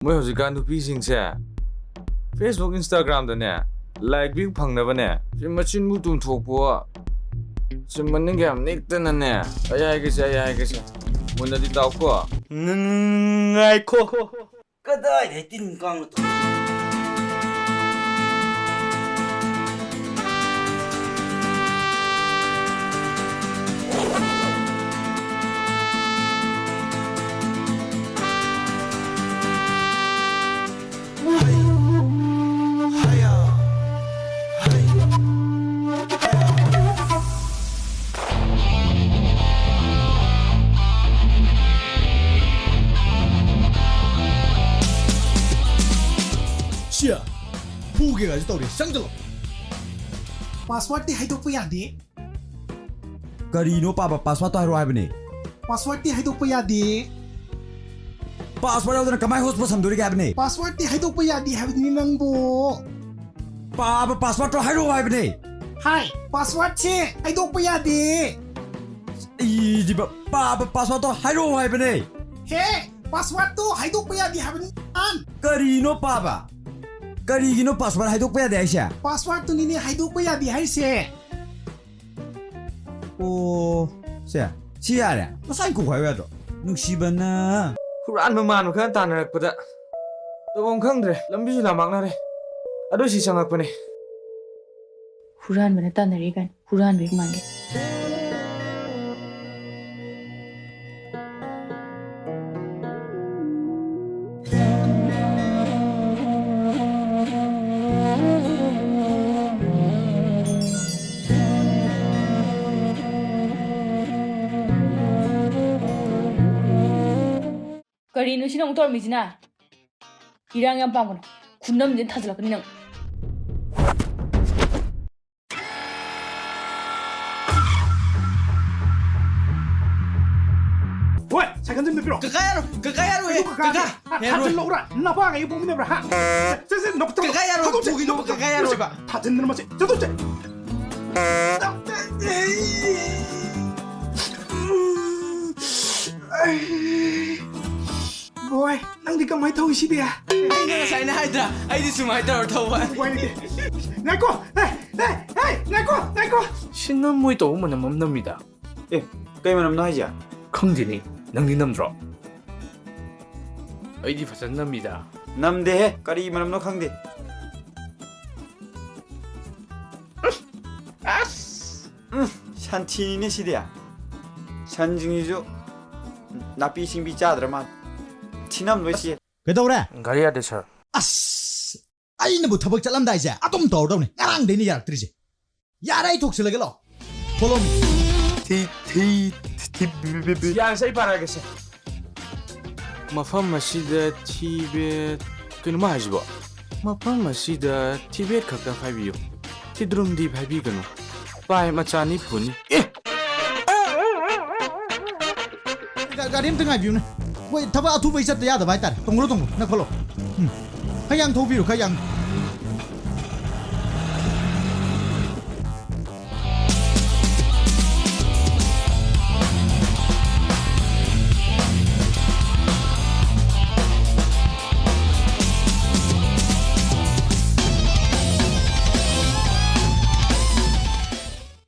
ꯃꯣꯏ ꯍꯧꯖꯤꯛꯀꯥꯟ ꯅꯨꯄꯤꯁꯤꯡꯁꯦ ꯐꯦꯁꯕꯨꯛ ꯏꯟꯁꯇꯥꯒ꯭ꯔꯥꯝꯗꯅꯦ ꯂꯥꯏꯛ ꯕꯤꯛ ꯐꯪꯅꯕꯅꯦ ꯁꯤ ꯃꯆꯤꯟꯕꯨ ꯇꯨꯝꯊꯣꯛꯄ ꯁꯤ ꯃꯅꯤꯡꯒ ꯌꯥꯝ ꯅꯤꯛꯇꯅꯅꯦ ꯑꯩ ꯍꯥꯏꯒꯦꯁꯦ ꯃꯨꯟꯅꯗꯤ ꯇꯥꯎꯀꯣ ꯉꯥꯏꯈꯣ ꯀꯗꯥꯏꯗꯩ ꯇꯤꯟ ꯀꯥꯡꯅ ชี่ยผู้เกี่ยวกับตัวเด็กช่างจะหลบพาสเวิร์ดที่ให้ทุกอย่างดี Karino pa password to haro hai bane พาสเวิร์ดที่ให้ทุกอย่างดี password awdana kamai host bo samdori ga bane พาสเวิร์ดที่ให้ทุกอย่างดีให้นี่นังโบ pa password to haro hai bane ให้พาสเวิร์ดเช่ให้ทุกอย่างดี i di pa password to haro hai bane เฮ้พาสเวิร์ดตู้ให้ทุกอย่างดีให้นี่อัน Karino pa ba Karigino password hai to pa ya de aisha พาสเวิร์ดตัวนี้ให้ทุกอย่างดีให้เช่ oh sia chi ya ya masai ko khwai ya to nuksibana คุรานมานๆขั้นตานรักปะตัวองขังเดรลำบิจุลามักนาเรอดุสิสังกักปะเน Huran mana tan dari kan Huran big mangge Karino sih nang motor mijina irang yang pamon kunam din thajla kan nang 왜? 잠깐 좀 내버려. 그가야로 해 그가. 다들 놓으라. 나봐 이거 보면 내버려. 쎄쎄 놓고 들어. 그가야로 보기 놓고 그가야로 봐 다 듣는 맛이. 저도째. Boy, nang di ka may tawag si dia. ay na sai na haidra ay di sumai tar thawa Boy, nako. Hey, nako. 신남모이 또 오면 멈납니다. 예 게임은 없나 하자 컹디니 낭디 남들어. 아이디 파전 납니다. 남대 까리 만남노 강대 샨티네 시대야 샨중이죠 나삐 싱비 짜드라마 티남 노시 ကဲတော့ရ 가리야 대처. အစ်အိုင်နဘထဘကချလမ်ဒိုင်ဂျာအတုံတော်တော့နေငါရန်ဒင်းရက်ထရီဂျရရိုက်ထုတ်စလကလော follow me 야, 사이 바라겠어. 마팜 마시다 티벳 그놈 하지 봐. 마팜 마시다 티벳 각각 파비요. 티드rum디 파비 그놈. 빠이 마차니 푸니. 예. การเรียนตั้งไงบิวนะเว้ยถ้าว่าเอาทุบไปชัดจะยากแต่ไว้แต่ตรงรู้ตรงนะขอโทษขยังทุบบิวขยัง